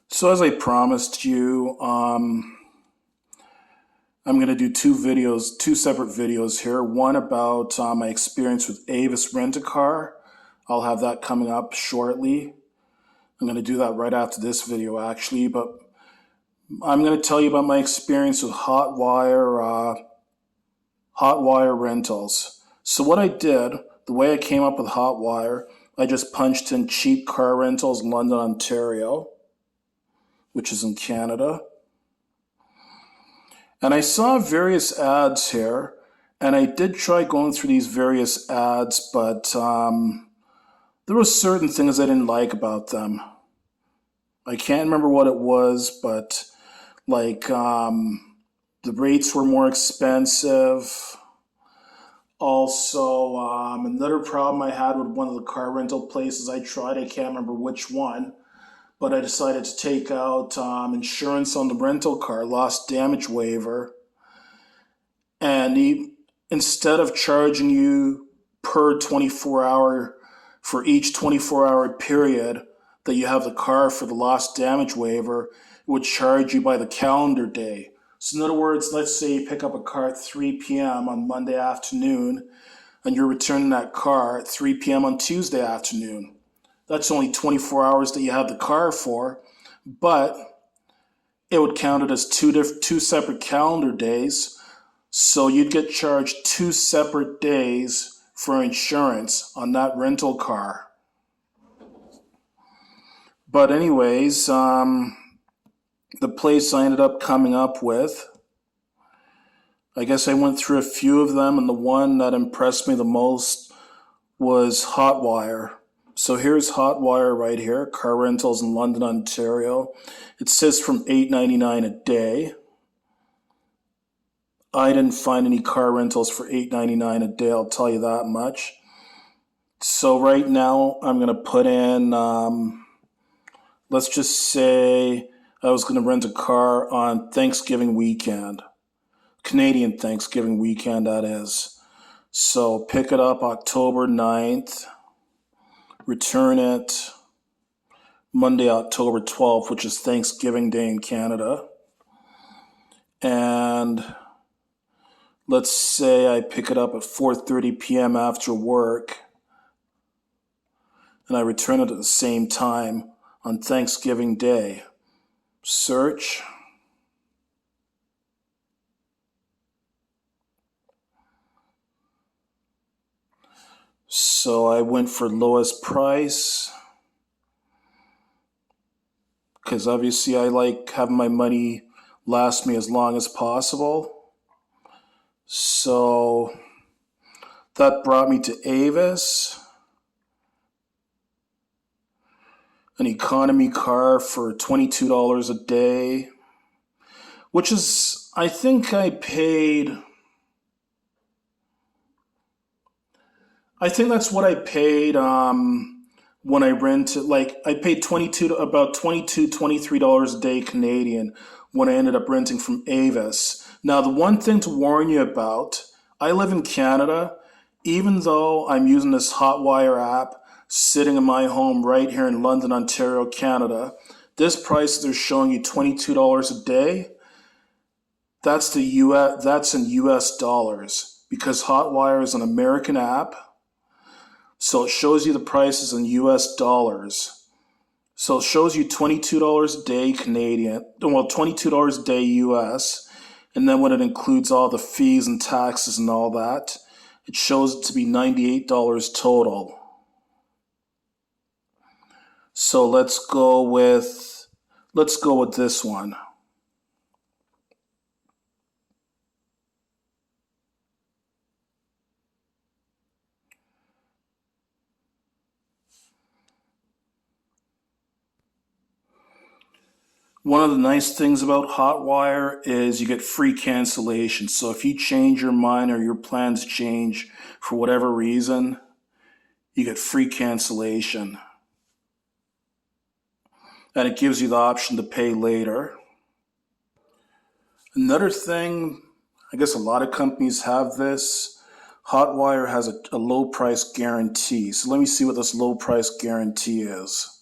So as I promised you, I'm going to do two separate videos here. One about my experience with Avis Rent-A-Car. I'll have that coming up shortly. I'm going to do that right after this video, actually. But I'm going to tell you about my experience with Hotwire rentals. So what I did, the way I came up with Hotwire, I just punched in cheap car rentals, London, Ontario, which is in Canada. And I saw various ads here, and I did try going through these various ads, but there were certain things I didn't like about them. I can't remember what it was, but like the rates were more expensive. Also, another problem I had with one of the car rental places I tried, I can't remember which one, but I decided to take out insurance on the rental car, lost damage waiver, and instead of charging you per 24-hour for each 24-hour period that you have the car for the lost damage waiver, it would charge you by the calendar day. So in other words, let's say you pick up a car at 3 p.m. on Monday afternoon and you're returning that car at 3 p.m. on Tuesday afternoon. That's only 24 hours that you have the car for, but it would count it as two separate calendar days. So you'd get charged 2 separate days for insurance on that rental car. But anyways, the place I ended up coming up with, I guess I went through a few of them, and the one that impressed me the most was Hotwire. So here's Hotwire right here, car rentals in London, Ontario. It says from $8.99 a day. I didn't find any car rentals for $8.99 a day, I'll tell you that much. So right now I'm going to put in, let's just say I was going to rent a car on Thanksgiving weekend. Canadian Thanksgiving weekend, that is. So pick it up October 9th. Return it Monday, October 12th, which is Thanksgiving Day in Canada. And let's say I pick it up at 4:30 p.m. after work, and I return it at the same time on Thanksgiving Day. Search. So I went for lowest price, because obviously I like having my money last me as long as possible. So that brought me to Avis, an economy car for $22 a day, which is, I think that's what I paid when I rented. Like I paid about $23 a day Canadian when I ended up renting from Avis. Now the one thing to warn you about, I live in Canada. Even though I'm using this Hotwire app sitting in my home right here in London, Ontario, Canada, this price they're showing you $22 a day. That's in US dollars, because Hotwire is an American app. So it shows you the prices in US dollars. So it shows you $22 a day Canadian, well, $22 a day US. And then when it includes all the fees and taxes and all that, it shows it to be $98 total. So let's go with this one. One of the nice things about Hotwire is you get free cancellation. So if you change your mind or your plans change for whatever reason, you get free cancellation. And it gives you the option to pay later. Another thing, I guess a lot of companies have this, Hotwire has a low price guarantee. So let me see what this low price guarantee is.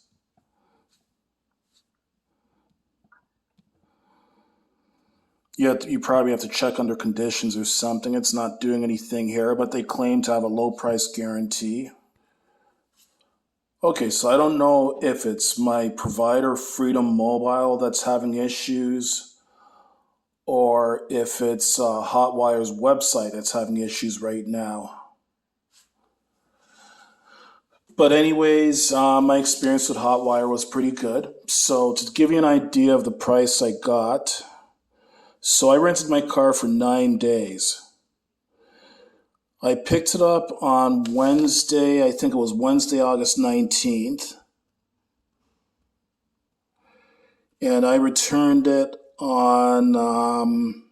You probably have to check under conditions or something. It's not doing anything here, but they claim to have a low price guarantee. Okay, so I don't know if it's my provider, Freedom Mobile, that's having issues, or if it's Hotwire's website that's having issues right now. But anyways, my experience with Hotwire was pretty good. So to give you an idea of the price I got, so I rented my car for 9 days. I picked it up on Wednesday, I think it was Wednesday, August 19th. And I returned it on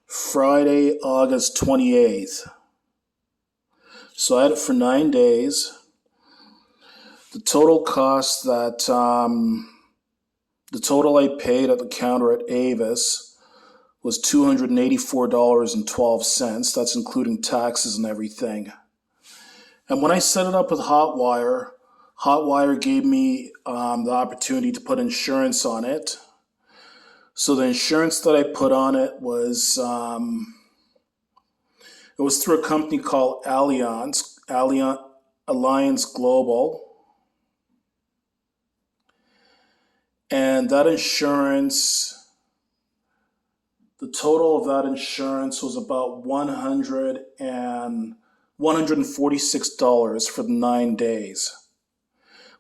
Friday, August 28th. So I had it for 9 days. The total cost the total I paid at the counter at Avis was $284.12. That's including taxes and everything. And when I set it up with Hotwire, Hotwire gave me the opportunity to put insurance on it. So the insurance that I put on it was through a company called Allianz Global. And that insurance, the total of that insurance was about $146 for the 9 days.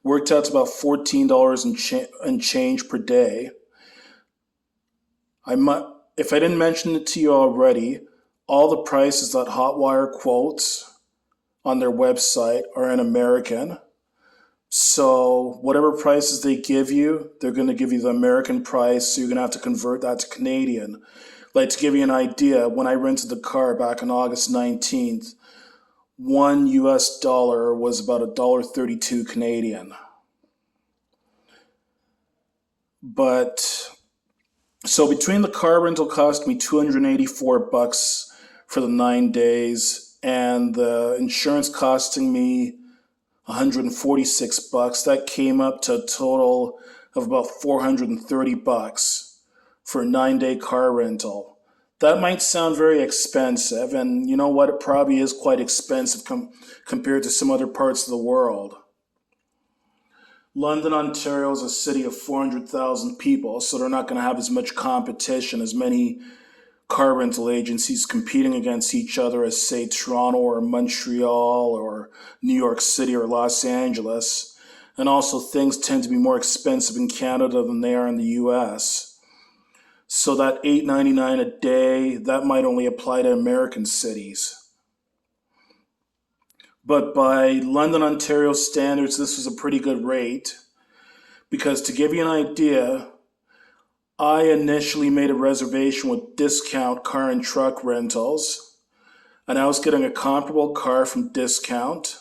Worked out to about $14 and change per day. If I didn't mention it to you already, all the prices that Hotwire quotes on their website are in American. So whatever prices they give you, they're going to give you the American price, so you're going to have to convert that to Canadian. Like, to give you an idea, when I rented the car back on August 19th, $1 was about $1.32 Canadian. But so between the car rental cost me $284 for the 9 days and the insurance costing me $146, that came up to a total of about $430 for a 9-day car rental. That might sound very expensive, and you know what? It probably is quite expensive compared to some other parts of the world. London, Ontario is a city of 400,000 people, so they're not going to have as much competition, as many car rental agencies competing against each other as, say, Toronto or Montreal or New York City or Los Angeles. And also, things tend to be more expensive in Canada than they are in the US. So that $8.99 a day, that might only apply to American cities. But by London, Ontario standards, this was a pretty good rate. Because to give you an idea, I initially made a reservation with Discount Car and Truck Rentals, and I was getting a comparable car from Discount.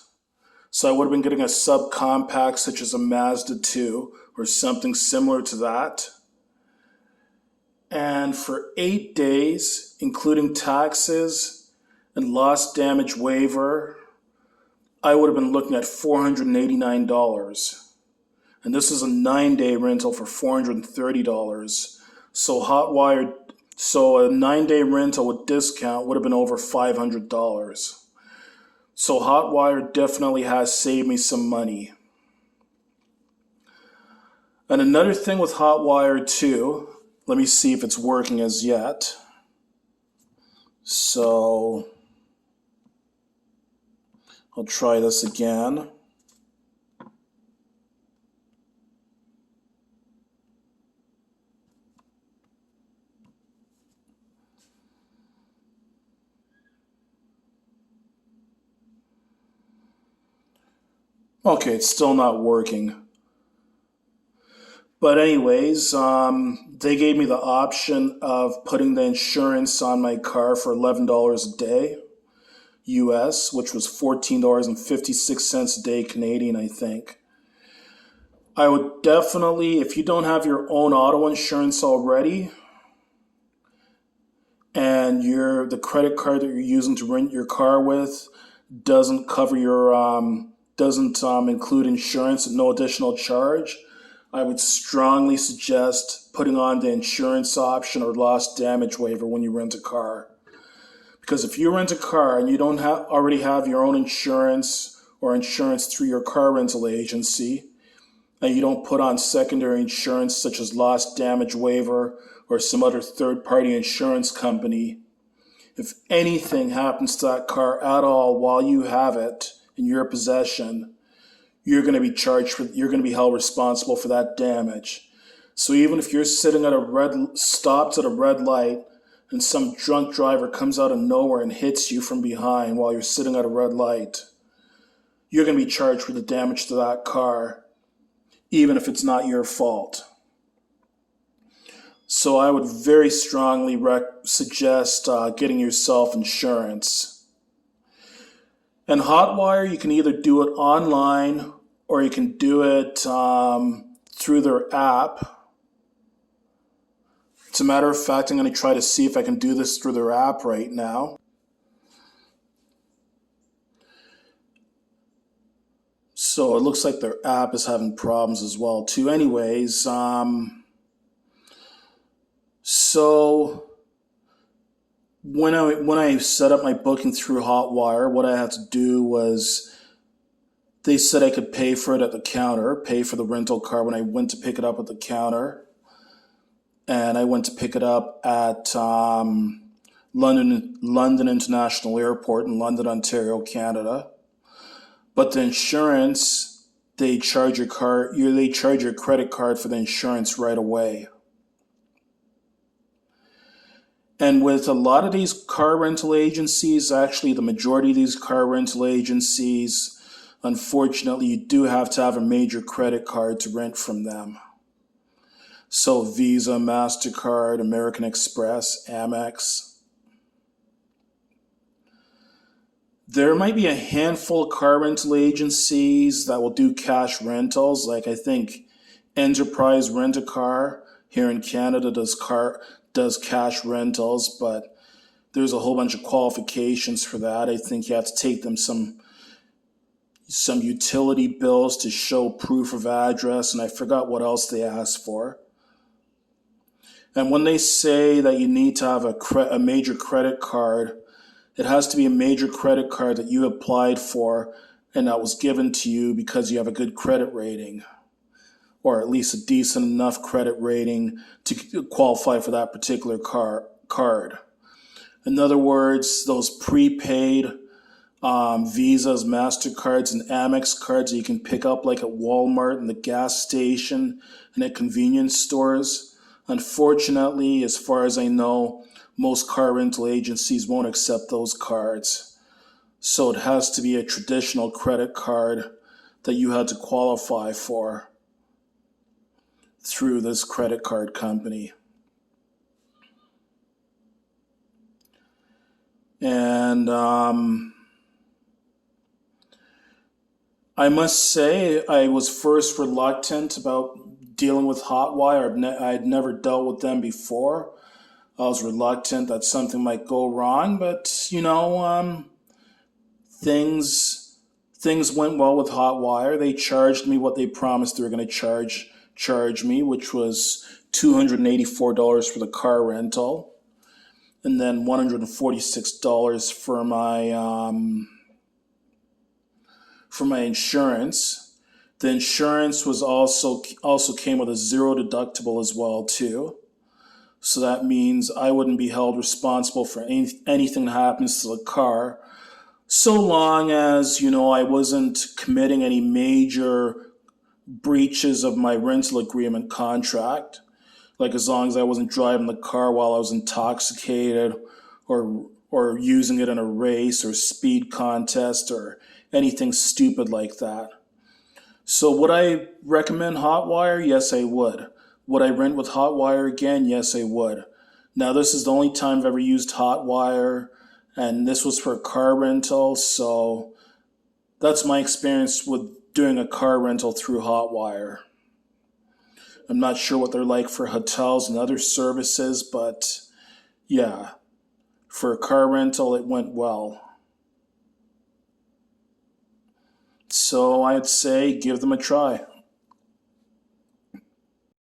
So I would have been getting a subcompact such as a Mazda 2 or something similar to that. And for 8 days, including taxes and loss damage waiver, I would have been looking at $489. And this is a 9-day rental for $430. So a 9-day rental with Discount would have been over $500. So Hotwire definitely has saved me some money. And another thing with Hotwire too, let me see if it's working as yet. So I'll try this again. Okay, it's still not working. But anyways, they gave me the option of putting the insurance on my car for $11 a day, US, which was $14.56 a day Canadian, I think. I would definitely, if you don't have your own auto insurance already, and the credit card that you're using to rent your car with doesn't cover your doesn't include insurance at no additional charge, I would strongly suggest putting on the insurance option or loss damage waiver when you rent a car. Because if you rent a car and you don't already have your own insurance or insurance through your car rental agency, and you don't put on secondary insurance such as loss damage waiver or some other third-party insurance company, if anything happens to that car at all while you have it in your possession, you're going to be you're going to be held responsible for that damage. So even if you're sitting at stopped at a red light and some drunk driver comes out of nowhere and hits you from behind while you're sitting at a red light, you're going to be charged with the damage to that car, even if it's not your fault. So I would very strongly suggest getting yourself insurance. And Hotwire, you can either do it online or you can do it through their app. As a matter of fact, I'm going to try to see if I can do this through their app right now. So it looks like their app is having problems as well too. Anyways, so when I set up my booking through Hotwire, what I had to do was they said I could pay for it at the counter, pay for the rental car when I went to pick it up at the counter. And I went to pick it up at London International Airport in London, Ontario, Canada. But the insurance, they charge your credit card for the insurance right away. And with a lot of these car rental agencies, actually the majority of these car rental agencies, unfortunately, you do have to have a major credit card to rent from them. So Visa, MasterCard, American Express, Amex. There might be a handful of car rental agencies that will do cash rentals. Like I think Enterprise Rent-A-Car here in Canada does cash rentals, but there's a whole bunch of qualifications for that. I think you have to take them some utility bills to show proof of address, and I forgot what else they asked for. And when they say that you need to have a major credit card, it has to be a major credit card that you applied for and that was given to you because you have a good credit rating, or at least a decent enough credit rating to qualify for that particular card. In other words, those prepaid Visas, MasterCards, and Amex cards that you can pick up like at Walmart and the gas station and at convenience stores. Unfortunately, as far as I know, most car rental agencies won't accept those cards. So it has to be a traditional credit card that you had to qualify for through this credit card company. And I must say I was first reluctant about dealing with Hotwire. I'd never dealt with them before. I was reluctant that something might go wrong, but things went well with Hotwire. They charged me what they promised they were going to charge me, which was $284 for the car rental, and then $146 for my insurance. The insurance was also came with a zero deductible as well too. So that means I wouldn't be held responsible for anything that happens to the car, so long as, I wasn't committing any major breaches of my rental agreement contract. Like as long as I wasn't driving the car while I was intoxicated or using it in a race or speed contest or anything stupid like that. So would I recommend Hotwire? Yes, I would. Would I rent with Hotwire again? Yes, I would. Now, this is the only time I've ever used Hotwire, and this was for a car rental, so that's my experience with doing a car rental through Hotwire. I'm not sure what they're like for hotels and other services, but yeah, for a car rental, it went well. So I'd say give them a try.